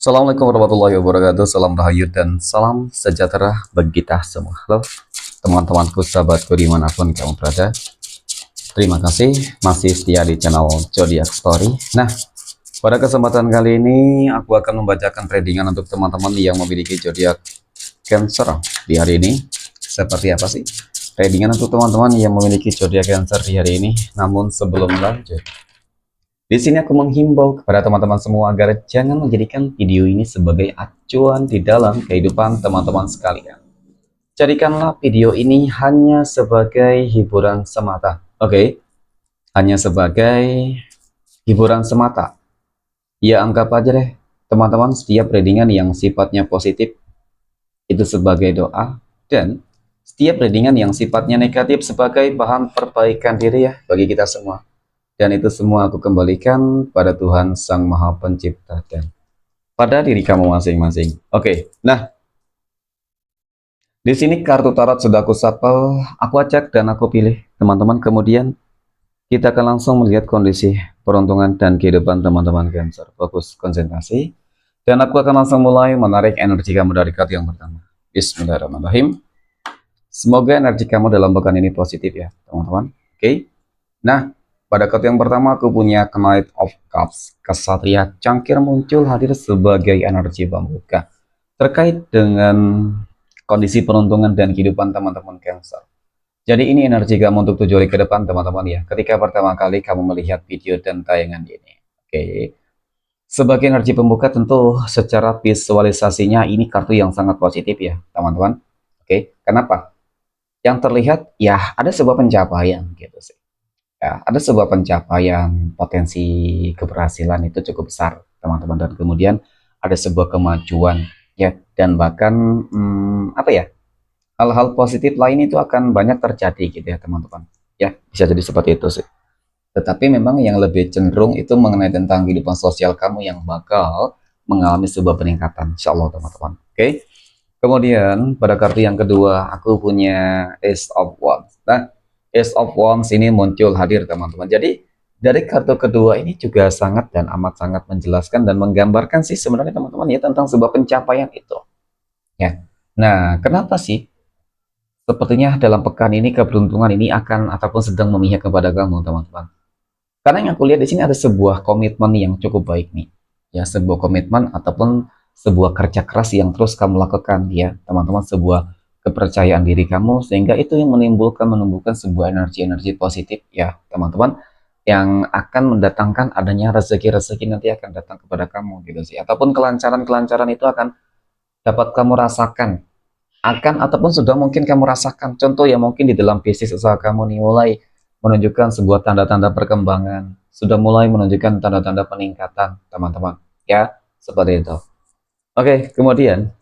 Assalamualaikum warahmatullahi wabarakatuh. Salam rahayu dan salam sejahtera bagi kita semua. Halo teman-temanku, sahabatku dimanapun kamu berada. Terima kasih masih setia di channel Zodiac Story. Nah, pada kesempatan kali ini aku akan membacakan tradingan untuk teman-teman yang memiliki zodiak Cancer di hari ini. Seperti apa sih tradingan untuk teman-teman yang memiliki zodiak Cancer di hari ini? Namun sebelum lanjut, di sini aku menghimbau kepada teman-teman semua agar jangan menjadikan video ini sebagai acuan di dalam kehidupan teman-teman sekalian. Jadikanlah video ini hanya sebagai hiburan semata. Oke? Hanya sebagai hiburan semata. Ya, anggap aja deh, teman-teman, setiap readingan yang sifatnya positif itu sebagai doa, dan setiap readingan yang sifatnya negatif sebagai bahan perbaikan diri ya bagi kita semua. Dan itu semua aku kembalikan pada Tuhan Sang Maha Pencipta dan pada diri kamu masing-masing. Oke, nah di sini kartu tarot sudah aku shuffle, aku acak dan aku pilih teman-teman. Kemudian kita akan langsung melihat kondisi peruntungan dan kehidupan teman-teman Cancer. Fokus konsentrasi dan aku akan langsung mulai menarik energi kamu dari kartu yang pertama. Bismillahirrahmanirrahim. Semoga energi kamu dalam pekan ini positif ya teman-teman. Oke, nah pada kartu yang pertama aku punya Knight of Cups. Kesatria cangkir muncul hadir sebagai energi pembuka terkait dengan kondisi peruntungan dan kehidupan teman-teman Cancer. Jadi ini energi kamu untuk 7 hari ke depan teman-teman ya. Ketika pertama kali kamu melihat video dan tayangan ini. Oke. Sebagai energi pembuka tentu secara visualisasinya ini kartu yang sangat positif ya teman-teman. Oke. Kenapa? Yang terlihat ya ada sebuah pencapaian gitu sih. Ya, ada sebuah pencapaian, potensi keberhasilan itu cukup besar teman-teman, dan kemudian ada sebuah kemajuan ya, dan bahkan apa ya, hal-hal positif lain itu akan banyak terjadi gitu ya teman-teman ya, bisa jadi seperti itu sih. Tetapi memang yang lebih cenderung itu mengenai tentang kehidupan sosial kamu yang bakal mengalami sebuah peningkatan insya Allah teman-teman. Oke. Kemudian pada kartu yang kedua aku punya Ace of Wands. Nah, Ace of Wands ini muncul hadir teman-teman. Jadi dari kartu kedua ini juga sangat dan amat sangat menjelaskan dan menggambarkan sih sebenarnya teman-teman ya tentang sebuah pencapaian itu. Ya. Nah, kenapa sih? Sepertinya dalam pekan ini keberuntungan ini akan ataupun sedang memihak kepada kamu teman-teman. Karena yang aku lihat di sini ada sebuah komitmen yang cukup baik nih. Ya, sebuah komitmen ataupun sebuah kerja keras yang terus kamu lakukan ya, teman-teman, sebuah kepercayaan diri kamu sehingga itu yang menumbuhkan sebuah energi-energi positif ya, teman-teman, yang akan mendatangkan adanya rezeki-rezeki nanti akan datang kepada kamu gitu sih. Ataupun kelancaran-kelancaran itu akan dapat kamu rasakan, akan ataupun sudah mungkin kamu rasakan. Contoh ya, mungkin di dalam bisnis usaha kamu nih mulai menunjukkan sebuah tanda-tanda perkembangan, sudah mulai menunjukkan tanda-tanda peningkatan teman-teman ya, seperti itu. Oke, kemudian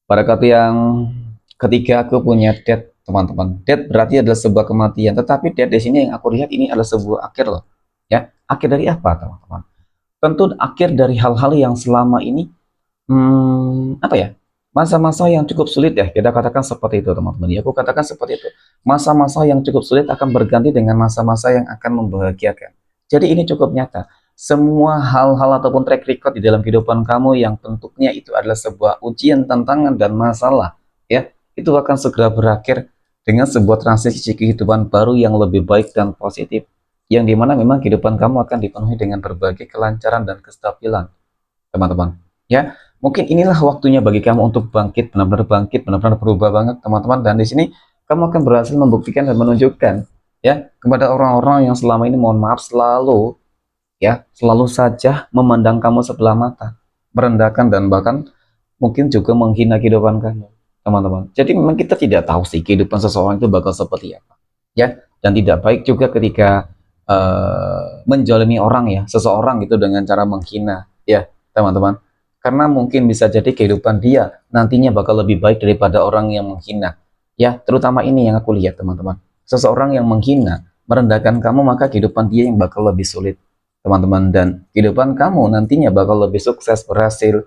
pada kartu yang ketiga aku punya death teman-teman. Death berarti adalah sebuah kematian, tetapi death di sini yang aku lihat ini adalah sebuah akhir loh ya. Akhir dari apa teman-teman? Tentu akhir dari hal-hal yang selama ini apa ya, masa-masa yang cukup sulit ya, kita katakan seperti itu teman-teman ya, aku katakan seperti itu. Masa-masa yang cukup sulit akan berganti dengan masa-masa yang akan membahagiakan. Jadi ini cukup nyata, semua hal-hal ataupun track record di dalam kehidupan kamu yang bentuknya itu adalah sebuah ujian, tantangan, dan masalah ya, itu akan segera berakhir dengan sebuah transisi kehidupan baru yang lebih baik dan positif, yang dimana memang kehidupan kamu akan dipenuhi dengan berbagai kelancaran dan kestabilan teman-teman ya. Mungkin inilah waktunya bagi kamu untuk bangkit, benar-benar berubah banget teman-teman. Dan di sini kamu akan berhasil membuktikan dan menunjukkan ya kepada orang-orang yang selama ini, mohon maaf, selalu ya, selalu saja memandang kamu sebelah mata, merendahkan dan bahkan mungkin juga menghina kehidupan kamu teman-teman. Jadi memang kita tidak tahu sih kehidupan seseorang itu bakal seperti apa ya, dan tidak baik juga ketika menjalimi orang ya, seseorang itu dengan cara menghina ya teman-teman, karena mungkin bisa jadi kehidupan dia nantinya bakal lebih baik daripada orang yang menghina ya. Terutama ini yang aku lihat teman-teman, seseorang yang menghina, merendahkan kamu, maka kehidupan dia yang bakal lebih sulit teman-teman, dan kehidupan kamu nantinya bakal lebih sukses, berhasil.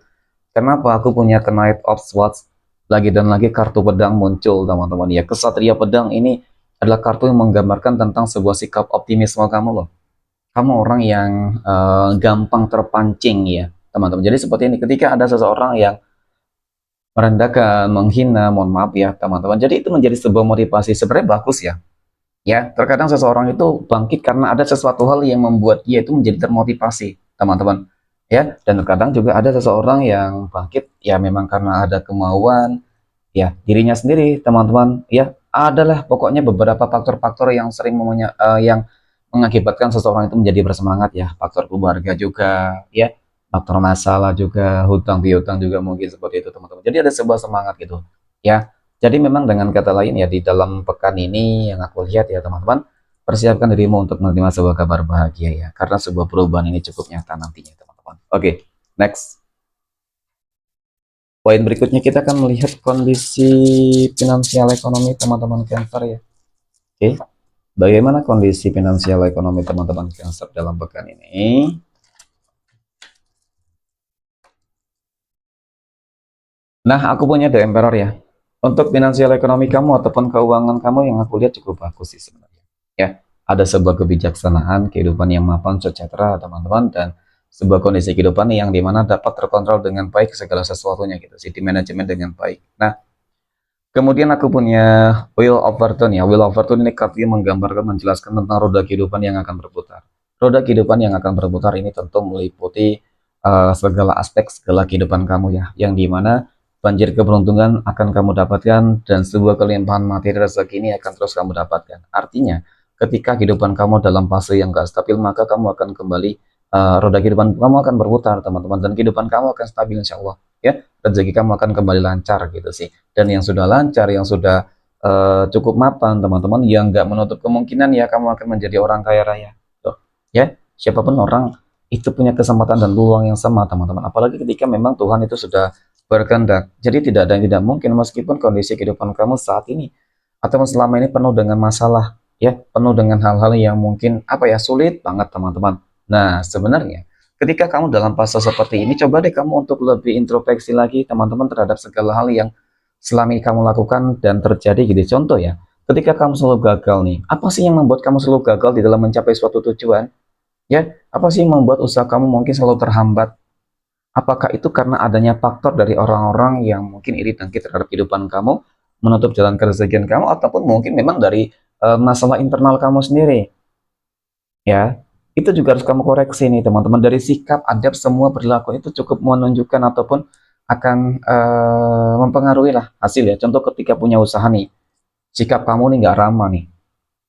Kenapa aku punya Knight of Swords lagi dan lagi, kartu pedang muncul teman-teman ya. Kesatria pedang ini adalah kartu yang menggambarkan tentang sebuah sikap optimisme kamu loh. Kamu orang yang gampang terpancing ya, teman-teman. Jadi seperti ini, ketika ada seseorang yang merendahkan, menghina, mohon maaf ya teman-teman. Jadi itu menjadi sebuah motivasi sebenarnya bagus ya. Ya, terkadang seseorang itu bangkit karena ada sesuatu hal yang membuat dia itu menjadi termotivasi, teman-teman. Ya, dan terkadang juga ada seseorang yang bangkit ya memang karena ada kemauan ya dirinya sendiri, teman-teman. Ya, adalah pokoknya beberapa faktor-faktor yang sering yang mengakibatkan seseorang itu menjadi bersemangat ya. Faktor keluarga juga, ya, faktor masalah juga, hutang piutang juga mungkin seperti itu, teman-teman. Jadi ada sebuah semangat gitu, ya. Jadi memang dengan kata lain ya di dalam pekan ini yang aku lihat ya teman-teman, persiapkan dirimu untuk menerima sebuah kabar bahagia ya, karena sebuah perubahan ini cukup nyata nantinya teman-teman. Oke, next. Poin berikutnya kita akan melihat kondisi finansial ekonomi teman-teman Cancer ya. Oke, bagaimana kondisi finansial ekonomi teman-teman Cancer dalam pekan ini? Nah, aku punya The Emperor ya. Untuk finansial ekonomi kamu ataupun keuangan kamu yang aku lihat cukup bagus sih sebenarnya. Ya, ada sebuah kebijaksanaan, kehidupan yang mapan, sejahtera teman-teman, dan sebuah kondisi kehidupan yang dimana dapat terkontrol dengan baik segala sesuatunya gitu sih, di manajemen dengan baik. Nah, kemudian aku punya Wheel of Fortune ya. Wheel of Fortune ini kartunya menggambarkan, menjelaskan tentang roda kehidupan yang akan berputar. Roda kehidupan yang akan berputar ini tentu meliputi segala aspek segala kehidupan kamu ya, yang dimana banjir keberuntungan akan kamu dapatkan dan sebuah kelimpahan materi rezeki ini akan terus kamu dapatkan. Artinya, ketika kehidupan kamu dalam fase yang gak stabil, maka kamu akan kembali roda kehidupan kamu akan berputar, teman-teman, dan kehidupan kamu akan stabil insya Allah. Ya, rezeki kamu akan kembali lancar gitu sih. Dan yang sudah lancar, yang sudah cukup mapan, teman-teman, yang nggak menutup kemungkinan ya kamu akan menjadi orang kaya raya. Tuh, ya, siapapun orang itu punya kesempatan dan peluang yang sama, teman-teman. Apalagi ketika memang Tuhan itu sudah berkehendak. Jadi tidak ada yang tidak mungkin meskipun kondisi kehidupan kamu saat ini atau selama ini penuh dengan masalah, ya, penuh dengan hal-hal yang mungkin apa ya sulit banget, teman-teman. Nah, sebenarnya ketika kamu dalam fase seperti ini, coba deh kamu untuk lebih introspeksi lagi, teman-teman, terhadap segala hal yang selama ini kamu lakukan dan terjadi gitu. Contoh ya, ketika kamu selalu gagal nih, apa sih yang membuat kamu selalu gagal di dalam mencapai suatu tujuan? Ya, apa sih yang membuat usaha kamu mungkin selalu terhambat? Apakah itu karena adanya faktor dari orang-orang yang mungkin iri dengki terhadap kehidupan kamu, menutup jalan kerezekian kamu, ataupun mungkin memang dari masalah internal kamu sendiri? Ya, itu juga harus kamu koreksi nih teman-teman. Dari sikap, adab, semua perilaku itu cukup menunjukkan ataupun akan mempengaruhi lah hasil ya. Contoh ketika punya usaha nih, sikap kamu nih nggak ramah nih.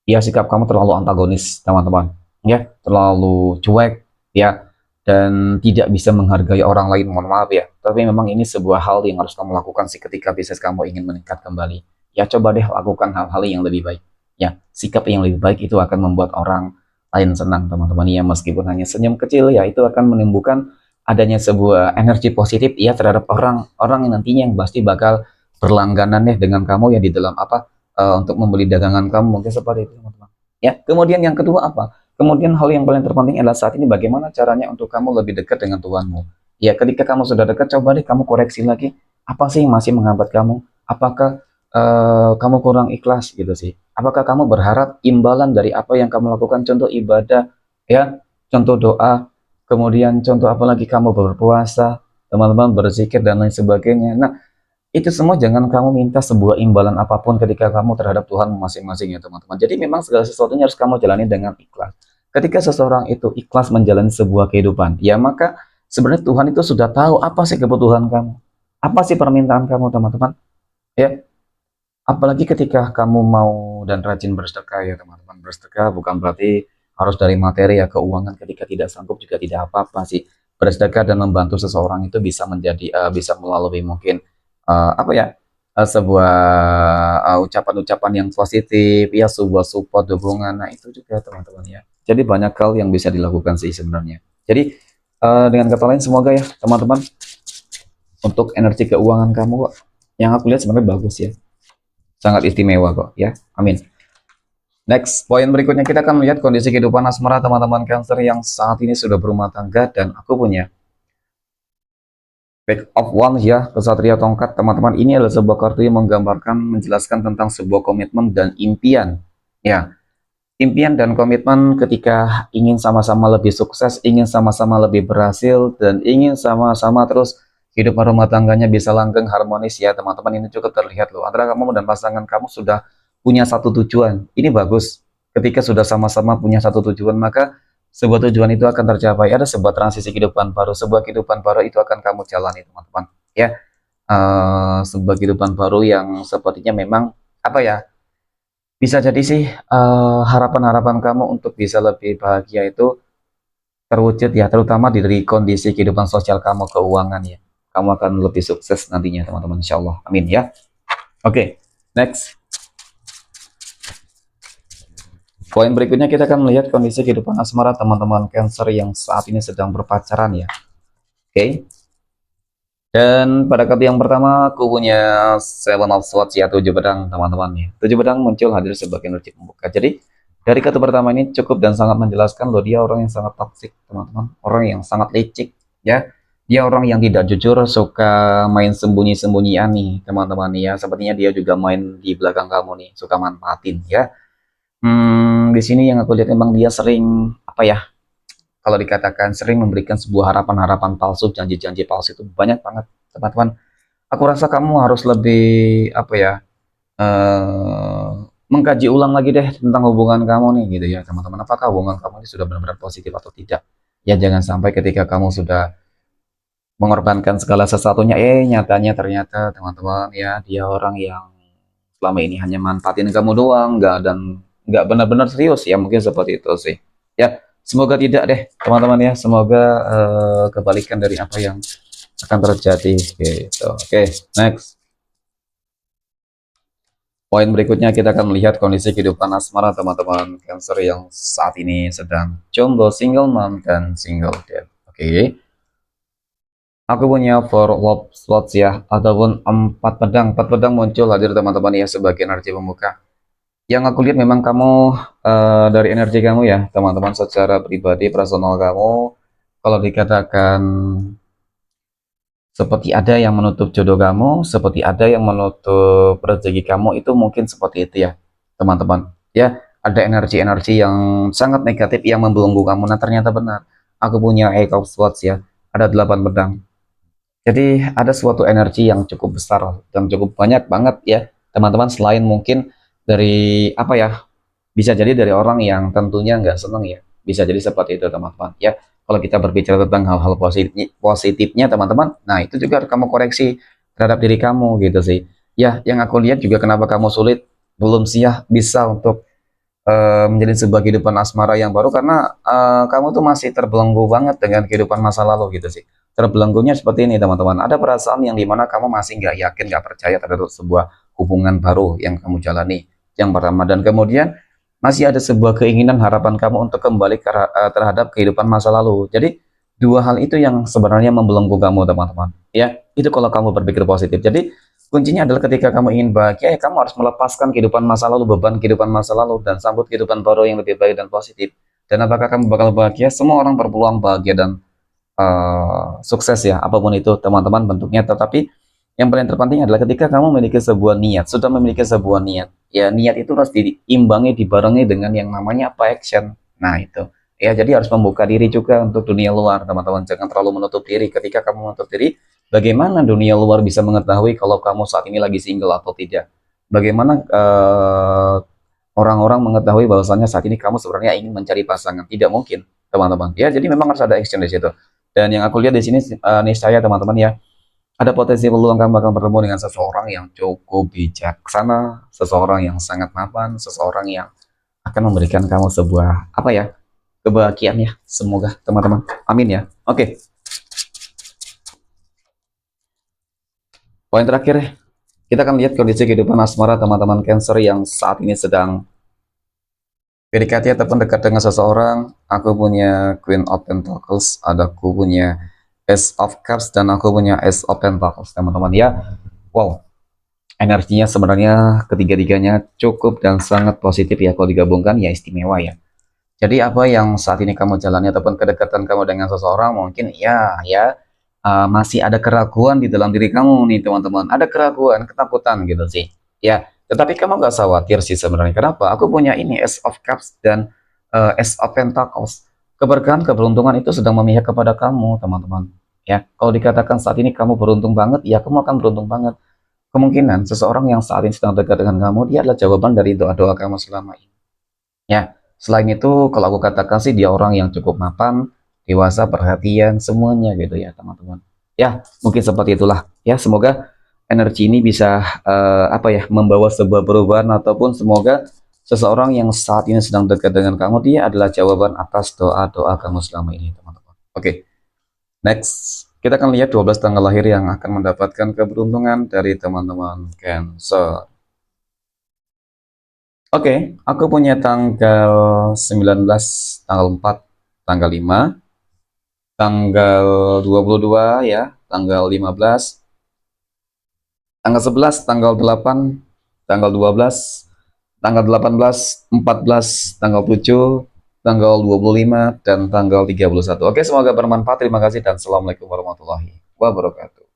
Ya, sikap kamu terlalu antagonis teman-teman. Ya, terlalu cuek ya, dan tidak bisa menghargai orang lain, mohon maaf ya. Tapi memang ini sebuah hal yang harus kamu lakukan sih ketika bisnis kamu ingin meningkat kembali. Ya, coba deh lakukan hal-hal yang lebih baik. Ya, sikap yang lebih baik itu akan membuat orang lain senang, teman-teman. Ya, meskipun hanya senyum kecil ya, itu akan menimbulkan adanya sebuah energi positif ya terhadap orang-orang yang nantinya yang pasti bakal berlangganan ya dengan kamu ya di dalam apa untuk membeli dagangan kamu mungkin seperti itu, teman-teman. Ya, kemudian yang kedua apa? Kemudian hal yang paling terpenting adalah saat ini bagaimana caranya untuk kamu lebih dekat dengan Tuhanmu. Ya, ketika kamu sudah dekat, coba deh kamu koreksi lagi, apa sih yang masih menghambat kamu? Apakah kamu kurang ikhlas gitu sih? Apakah kamu berharap imbalan dari apa yang kamu lakukan? Contoh ibadah, ya, contoh doa, kemudian contoh apalagi kamu berpuasa, teman-teman berzikir dan lain sebagainya. Nah, itu semua jangan kamu minta sebuah imbalan apapun ketika kamu terhadap Tuhan masing-masing ya teman-teman. Jadi memang segala sesuatunya harus kamu jalani dengan ikhlas. Ketika seseorang itu ikhlas menjalani sebuah kehidupan, ya maka sebenarnya Tuhan itu sudah tahu apa sih kebutuhan kamu, apa sih permintaan kamu, teman-teman. Ya, apalagi ketika kamu mau dan rajin bersedekah ya teman-teman. Bersedekah bukan berarti harus dari materi ya, keuangan ketika tidak sanggup juga tidak apa-apa sih. Bersedekah dan membantu seseorang itu bisa menjadi bisa melalui mungkin apa ya sebuah ucapan-ucapan yang positif ya, sebuah support dukungan. Nah, itu juga teman-teman ya. Jadi banyak hal yang bisa dilakukan sih sebenarnya. Jadi dengan kata lain semoga ya teman-teman untuk energi keuangan kamu kok yang aku lihat sebenarnya bagus ya, sangat istimewa kok ya. Amin. Next, poin berikutnya kita akan melihat kondisi kehidupan asmara teman-teman Cancer yang saat ini sudah berumah tangga, dan aku punya Back of One ya, kesatria tongkat teman-teman. Ini adalah sebuah kartu yang menggambarkan, menjelaskan tentang sebuah komitmen dan impian. Ya, impian dan komitmen ketika ingin sama-sama lebih sukses, ingin sama-sama lebih berhasil, dan ingin sama-sama terus hidup rumah tangganya bisa langgeng harmonis ya teman-teman. Ini cukup terlihat loh, antara kamu dan pasangan kamu sudah punya satu tujuan. Ini bagus. Ketika sudah sama-sama punya satu tujuan, maka sebuah tujuan itu akan tercapai. Ada sebuah transisi kehidupan baru, sebuah kehidupan baru itu akan kamu jalani teman-teman. Ya, sebuah kehidupan baru yang sepertinya memang apa ya, bisa jadi sih harapan-harapan kamu untuk bisa lebih bahagia itu terwujud ya, terutama dari kondisi kehidupan sosial kamu, keuangan ya. Kamu akan lebih sukses nantinya teman-teman, insya Allah. Amin ya. Oke, next. Poin berikutnya kita akan melihat kondisi kehidupan asmara teman-teman Cancer yang saat ini sedang berpacaran ya. Oke. Dan pada kartu yang pertama aku punya Seven of Swords ya, 7 pedang teman-teman ya. 7 pedang muncul hadir sebagai energi pembuka. Jadi dari kartu pertama ini cukup dan sangat menjelaskan loh, dia orang yang sangat toksik teman-teman, orang yang sangat licik ya. Dia orang yang tidak jujur, suka main sembunyi-sembunyian nih teman-teman ya. Sepertinya dia juga main di belakang kamu nih, suka manfaatin ya. Di sini yang aku lihat memang dia sering apa ya? Kalau dikatakan sering memberikan sebuah harapan-harapan palsu, janji-janji palsu itu banyak banget teman-teman. Aku rasa kamu harus lebih apa ya, eh, mengkaji ulang lagi deh tentang hubungan kamu nih gitu ya teman-teman. Apakah hubungan kamu ini sudah benar-benar positif atau tidak? Ya jangan sampai ketika kamu sudah mengorbankan segala sesuatunya, nyatanya ternyata teman-teman ya dia orang yang selama ini hanya manfaatin kamu doang, nggak benar-benar serius ya, mungkin seperti itu sih. Ya, semoga tidak deh teman-teman ya, semoga kebalikan dari apa yang akan terjadi gitu. Oke, next. Poin berikutnya kita akan melihat kondisi kehidupan asmara teman-teman Cancer yang saat ini sedang jomblo, single mom, dan single dad. Oke. Aku punya four love slots ya, ataupun 4 pedang. 4 pedang muncul hadir teman-teman ya sebagai energi pembuka. Yang aku lihat memang kamu dari energi kamu ya, teman-teman, secara pribadi, personal kamu, kalau dikatakan seperti ada yang menutup jodoh kamu, seperti ada yang menutup rezeki kamu, itu mungkin seperti itu ya, teman-teman. Ya, ada energi-energi yang sangat negatif yang membelenggu kamu. Nah, ternyata benar. Aku punya Eight of Swords ya, ada 8 pedang. Jadi ada suatu energi yang cukup besar dan cukup banyak banget ya, teman-teman. Selain mungkin dari apa ya, bisa jadi dari orang yang tentunya nggak seneng ya, bisa jadi seperti itu teman-teman ya. Kalau kita berbicara tentang hal-hal positifnya teman-teman, nah itu juga harus kamu koreksi terhadap diri kamu gitu sih ya. Yang aku lihat juga kenapa kamu sulit, belum siap bisa untuk menjadi sebuah kehidupan asmara yang baru, karena kamu tuh masih terbelenggu banget dengan kehidupan masa lalu gitu sih. Terbelenggunya seperti ini teman-teman, ada perasaan yang dimana kamu masih nggak yakin, nggak percaya terhadap sebuah hubungan baru yang kamu jalani, yang pertama. Dan kemudian masih ada sebuah keinginan, harapan kamu untuk kembali terhadap kehidupan masa lalu. Jadi dua hal itu yang sebenarnya membelenggu kamu teman-teman ya. Itu kalau kamu berpikir positif. Jadi kuncinya adalah ketika kamu ingin bahagia, ya kamu harus melepaskan kehidupan masa lalu, beban kehidupan masa lalu, dan sambut kehidupan baru yang lebih baik dan positif. Dan apakah kamu bakal bahagia? Semua orang berpeluang bahagia dan sukses ya, apapun itu teman-teman bentuknya. Tetapi yang paling terpenting adalah ketika kamu memiliki sebuah niat, sudah memiliki sebuah niat, ya niat itu harus diimbangi, dibarengi dengan yang namanya apa, action. Nah itu. Ya, jadi harus membuka diri juga untuk dunia luar, teman-teman. Jangan terlalu menutup diri. Ketika kamu menutup diri, bagaimana dunia luar bisa mengetahui kalau kamu saat ini lagi single atau tidak? Bagaimana orang-orang mengetahui bahwasannya saat ini kamu sebenarnya ingin mencari pasangan? Tidak mungkin, teman-teman. Ya, jadi memang harus ada action di situ. Dan yang aku lihat di sini niscaya teman-teman ya, ada potensi peluang kamu akan bertemu dengan seseorang yang cukup bijaksana, seseorang yang sangat mapan, seseorang yang akan memberikan kamu sebuah apa ya, kebahagiaan ya. Semoga teman-teman. Amin ya. Oke. Poin terakhir, kita akan lihat kondisi kehidupan asmara teman-teman Cancer yang saat ini sedang PDKT ataupun dekat dengan seseorang. Aku punya Queen of Pentacles, ada aku punya Ace of Cups, dan aku punya Ace of Pentacles teman-teman ya. Wow, energinya sebenarnya ketiga-tiganya cukup dan sangat positif ya. Kalau digabungkan ya istimewa ya. Jadi apa yang saat ini kamu jalani ataupun kedekatan kamu dengan seseorang, mungkin masih ada keraguan di dalam diri kamu nih teman-teman. Ada keraguan, ketakutan gitu sih. Ya, Tetapi kamu nggak usah khawatir sih sebenarnya. Kenapa? Aku punya ini Ace of Cups dan Ace of Pentacles. Keberkahan, keberuntungan itu sedang memihak kepada kamu, teman-teman. Ya, kalau dikatakan saat ini kamu beruntung banget, ya kamu akan beruntung banget. Kemungkinan seseorang yang saat ini sedang dekat dengan kamu, dia adalah jawaban dari doa-doa kamu selama ini. Ya, selain itu, kalau aku katakan sih dia orang yang cukup mapan, dewasa, perhatian, semuanya gitu ya, teman-teman. Ya, mungkin seperti itulah. Ya, semoga energi ini bisa apa ya, membawa sebuah perubahan ataupun semoga seseorang yang saat ini sedang dekat dengan kamu, dia adalah jawaban atas doa-doa kamu selama ini, teman-teman. Oke, next. Kita akan lihat 12 tanggal lahir yang akan mendapatkan keberuntungan dari teman-teman Cancer. Oke, aku punya tanggal 19, tanggal 4, tanggal 5, tanggal 22 ya, tanggal 15, tanggal 11, tanggal 8, tanggal 12, tanggal 18, 14, tanggal 7, tanggal 25, dan tanggal 31. Oke, semoga bermanfaat. Terima kasih dan assalamualaikum warahmatullahi wabarakatuh.